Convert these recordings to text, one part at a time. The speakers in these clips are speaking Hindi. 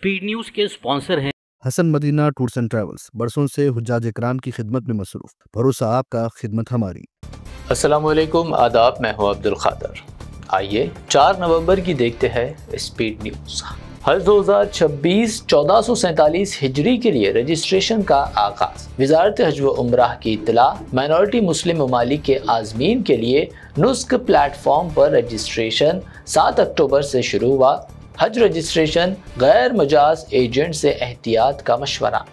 स्पीड न्यूज के स्पॉन्सर हैं Hasan Madina tours and travels, बरसों से हुज्जाज इकराम की खिदमत में मसरूफ। भरोसा आपका, खिदमत हमारी। अस्सलाम वालेकुम, आदाब। मैं हूं अब्दुल खादर। आइए 4 नवंबर की देखते हैं स्पीड न्यूज। हज 2026 1447 हिजरी के लिए रजिस्ट्रेशन का आगाज। वजारत हज व उम्राह की इत्तला। माइनॉरिटी मुस्लिम ममालिक के आज़मीन के लिए नुस्क प्लेटफॉर्म पर रजिस्ट्रेशन 7 अक्टूबर से शुरू हुआ। हज रजिस्ट्रेशन गैर मजाज एजेंट से एहतियात का मशवरा।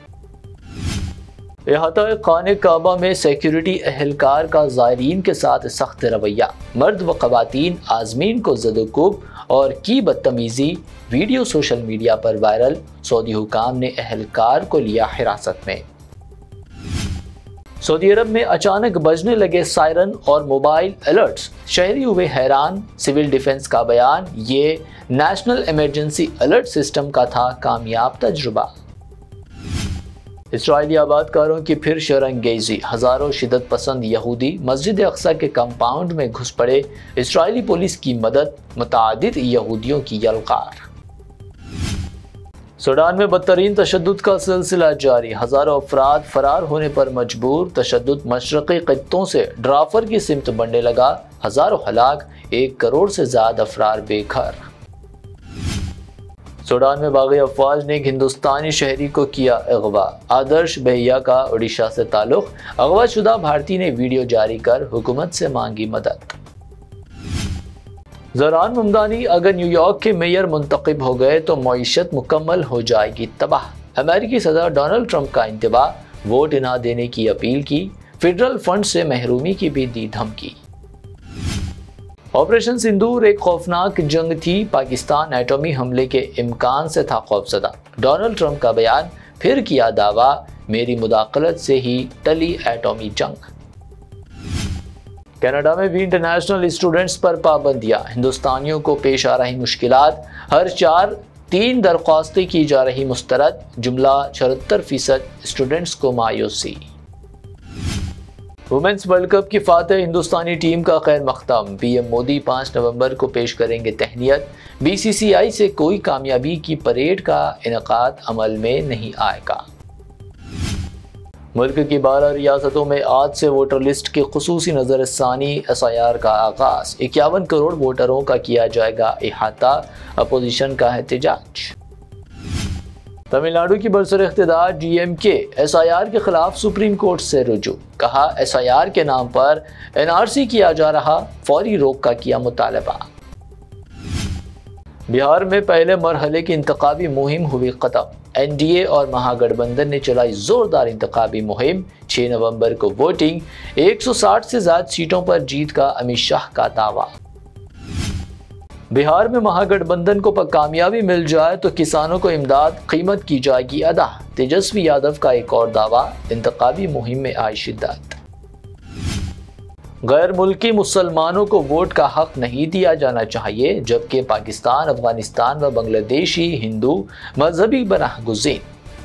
इहाता खाने काबा में सिक्योरिटी अहलकार का ज़ायरीन के साथ सख्त रवैया। मर्द व ख़वातीन आज़मीन को ज़द-ओ-कुब और की बदतमीज़ी। वीडियो सोशल मीडिया पर वायरल। सऊदी हुकाम ने अहलकार को लिया हिरासत में। सऊदी अरब में अचानक बजने लगे सायरन और मोबाइल अलर्ट्स। शहरी हुए हैरान। सिविल डिफेंस का बयान, ये नेशनल इमरजेंसी अलर्ट सिस्टम का था कामयाब तजुर्बा। इसराइली आबादकारों की फिर शरंगेजी। हज़ारों शिदत पसंद यहूदी मस्जिद अक्सा के कंपाउंड में घुस पड़े। इसराइली पुलिस की मदद। मुतादिद यहूदियों की यलकार। सूडान में बदतरीन तशद्दुद का सिलसिला जारी। हज़ारों अफराद फरार होने पर मजबूर। तशद्दुद मशरक़ी ख़ित्तों से ड्राफर की सिमत बढ़ने लगा। हज़ारों हलाक, 1 करोड़ से ज़्यादा अफराद बेघर। सूडान में बागी अफवाज ने एक हिंदुस्तानी शहरी को किया अगवा। आदर्श बहिया का उड़ीसा से ताल्लुक। अगवा शुदा भारतीय ने वीडियो जारी कर हुकूमत से मांगी मदद। ज़हरान ममदानी अगर न्यूयॉर्क के मेयर मुंतखब हो गए तो मईशत मुकम्मल हो जाएगी तबाह। अमेरिकी सदर डोनाल्ड ट्रंप का इंतबाह। वोट न देने की अपील की। फेडरल फंड से महरूमी की भी दी धमकी। ऑपरेशन सिंदूर एक खौफनाक जंग थी। पाकिस्तान एटॉमी हमले के इम्कान से था खौफजदा। डोनाल्ड ट्रंप का बयान। फिर किया दावा, मेरी मुदाखलत से ही टली एटॉमी जंग। कनाडा में भी इंटरनेशनल स्टूडेंट्स पर पाबंदियां। हिंदुस्तानियों को पेश आ रही मुश्किलात। हर 3 दरख्वास्तें की जा रही मुस्तरद। जुमला 76% स्टूडेंट्स को मायूसी। वुमेन्स वर्ल्ड कप की फातह हिंदुस्तानी टीम का खैर मख्तम। पीएम मोदी 5 नवंबर को पेश करेंगे तहनियत। बीसीसीआई से कोई कामयाबी की परेड का इनेकाद अमल में नहीं आएगा। मुल्क की 12 रियासतों में आज से वोटर लिस्ट की खुसूसी नज़रसानी SIR का आगाज। 51 करोड़ वोटरों का किया जाएगा इहाता। अपोजिशन का एहतजाज। तमिलनाडु की बरसर इख्तिदार DMK SIR के खिलाफ सुप्रीम कोर्ट से रुजू। कहा, SIR के नाम पर NRC किया जा रहा। फौरी रोक का किया मुतालबा। बिहार में पहले मरहले की इंतखाबी मुहिम हुई खत्म। NDA और महागठबंधन ने चलाई जोरदार इंतखाबी मुहिम। 6 नवंबर को वोटिंग। 160 से ज्यादा सीटों पर जीत का अमित शाह का दावा। बिहार में महागठबंधन को कामयाबी मिल जाए तो किसानों को इमदाद कीमत की जाएगी अदा। तेजस्वी यादव का एक और दावा। इंतखाबी मुहिम में आई शिद्दत। गैर मुल्की मुसलमानों को वोट का हक नहीं दिया जाना चाहिए, जबकि पाकिस्तान, अफगानिस्तान व बांग्लादेशी हिंदू मजहबी पनाहगुज़ीन।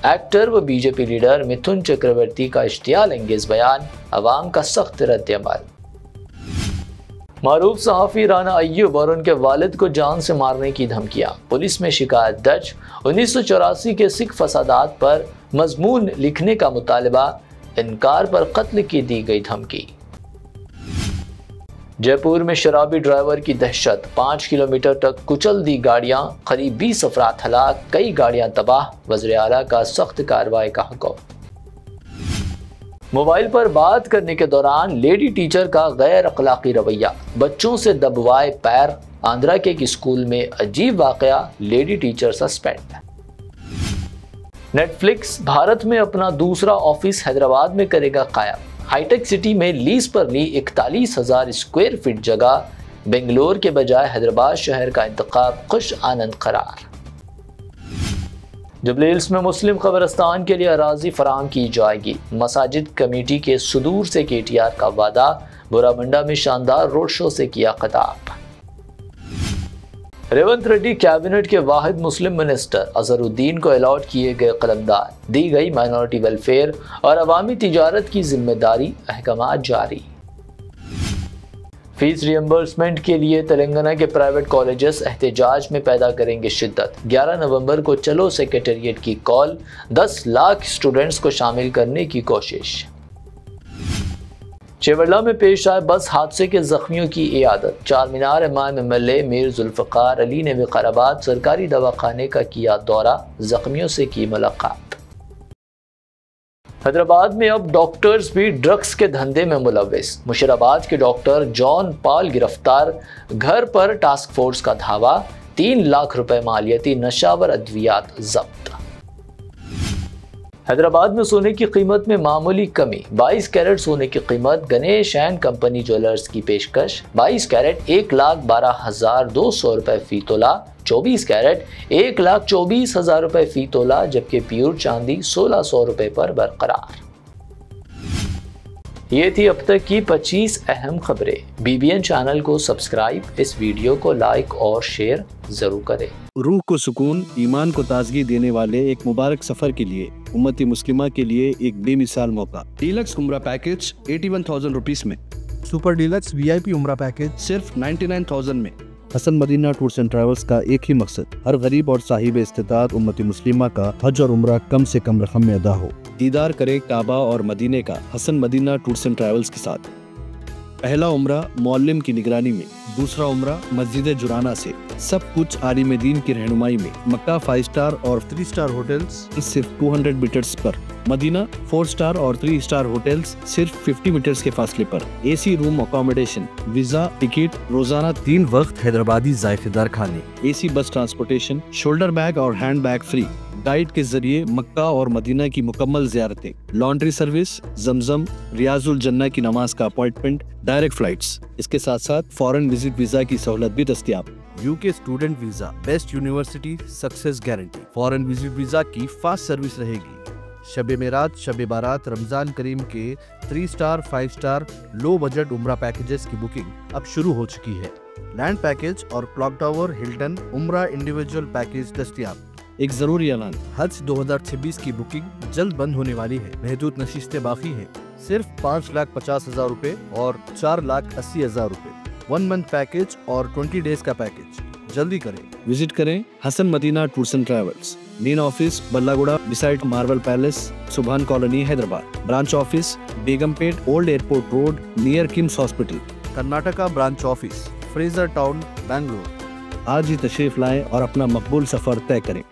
एक्टर व बीजेपी लीडर मिथुन चक्रवर्ती का इश्तियाल अंगेज बयान। अवाम का सख्त रद्द-ए-अमल। मारूफ सहाफ़ी राना अय्यूब और उनके वालिद को जान से मारने की धमकियां। पुलिस में शिकायत दर्ज। 1984 के सिख फसादात पर मजमून लिखने का मुतालबा। इनकार पर कत्ल की दी गई धमकी। जयपुर में शराबी ड्राइवर की दहशत। 5 किलोमीटर तक कुचल दी गाड़ियां। करीब 20 अफराद हलाक, कई गाड़ियां तबाह। वज़ीर आला का सख्त कार्रवाई का हुक्म। मोबाइल पर बात करने के दौरान लेडी टीचर का गैर अखलाकी रवैया। बच्चों से दबवाए पैर। आंध्रा के एक स्कूल में अजीब वाकया। Lady teacher suspend. Netflix Bharat में अपना दूसरा ऑफिस हैदराबाद में करेगा कायम। हाईटेक सिटी में लीज पर ली 41,000 स्क्वायर फीट जगह। बेंगलोर के बजाय हैदराबाद शहर का इंतखाब खुश आनंद करार। जुबली हिल्स में मुस्लिम कब्रिस्तान के लिए अराजी फराहम की जाएगी। मसाजिद कमेटी के सुदूर से KTR का वादा। बुरामुंडा में शानदार रोड शो से किया खिताब। रेवंत रेड्डी कैबिनेट के वाहिद मुस्लिम मिनिस्टर। अजहरुद्दीन को अलॉट किए गए कलमदार। दी गई माइनॉरिटी वेलफेयर और अवामी तिजारत की जिम्मेदारी। अहकामात जारी। फीस रियम्बर्समेंट के लिए तेलंगाना के प्राइवेट कॉलेजेस एहतजाज में पैदा करेंगे शिद्दत। 11 नवंबर को चलो सेक्रेटेरिएट की कॉल, 10 लाख स्टूडेंट्स को शामिल करने की कोशिश। चेवरला में पेश आए बस हादसे के जख्मियों की इयादत। चारमीनार इमाम MLA मीर जुल्फ़िकार अली ने विकाराबाद सरकारी दवाखाने का किया दौरा, जख्मियों से की मुलाकात। हैदराबाद में अब डॉक्टर्स भी ड्रग्स के धंधे में मुलव्विस। मुशीराबाद के डॉक्टर जॉन पॉल गिरफ्तार, घर पर टास्क फोर्स का धावा, 3 लाख रुपए मालियती नशावर अद्वियात जब्त। हैदराबाद में सोने की कीमत में मामूली कमी, 22 कैरेट सोने की कीमत गणेश एंड कंपनी ज्वेलर्स की पेशकश। 22 कैरेट 1,12,200 रुपए फी तोला, 24 कैरेट 1,24,000 रुपए फी तोला, जबकि प्योर चांदी 1,600 रुपए पर बरकरार। ये थी अब तक की 25 अहम खबरें। BBN चैनल को सब्सक्राइब, इस वीडियो को लाइक और शेयर जरूर करें। रूह को सुकून, ईमान को ताजगी देने वाले एक मुबारक सफर के लिए उम्मती मुस्लिमा के लिए एक बेमिसाल मौका। डीलक्स उम्रा पैकेज 81,000 रुपीस में, सुपर डीलक्स VIP उम्रा पैकेज सिर्फ 99,000 में। Hasan Madina tours and travels का एक ही मकसद, हर गरीब और साहिब इस्तिताअत उम्मती मुस्लिमा का हज और उम्रा कम से कम रकम में अदा हो। दीदार करे काबा और मदीने का Hasan Madina tours and travels के साथ। पहला उम्रा मौल्लिम की निगरानी में, दूसरा उम्रा मस्जिद जुराना से, सब कुछ आलिम दीन की रहनुमाई में। मक्का 5 स्टार और 3 स्टार होटल्स सिर्फ 200 मीटर्स पर, मदीना 4 स्टार और 3 स्टार होटल्स सिर्फ 50 मीटर्स के फासले पर। AC room accommodation, visa, ticket, रोजाना 3 वक्त हैदराबादी जायकेदार खाने, AC बस ट्रांसपोर्टेशन, शोल्डर बैग और हैंड बैग फ्री, गाइड के जरिए मक्का और मदीना की मुकम्मल ज़ियारतें, लॉन्ड्री सर्विस, जमजम, रियाजुल जन्ना की नमाज का अपॉइंटमेंट, डायरेक्ट फ्लाइट्स। इसके साथ साथ फॉरेन विजिट वीजा की सहूलत भी दस्तयाब। UK student visa, best university, success guarantee. Foreign visit visa की फास्ट सर्विस रहेगी। शब मेराज, शब बारात, रमजान करीम के 3 स्टार 5 स्टार लो बजट उम्रा पैकेजेस की बुकिंग अब शुरू हो चुकी है। लैंड पैकेज और क्लॉक टावर, हिल्टन उम्रा इंडिविजुअल पैकेज दस्तयाब। एक जरूरी ऐलान, हज 2026 की बुकिंग जल्द बंद होने वाली है। महदूद नशिस्तें बाकी हैं। सिर्फ 5,50,000 रुपए और 4,80,000 रुपए 1 मंथ पैकेज और 20 डेज का पैकेज। जल्दी करें, विजिट करें Hasan Madina tours and travels. Main office Ballaguda beside marble palace, Subhan colony, Hyderabad. Branch office Begumpet, old airport road, near KIMS hospital. Karnataka branch office, Fraser town, Bengaluru. आज ही तशरीफ लाएं और अपना मकबूल सफर तय करें।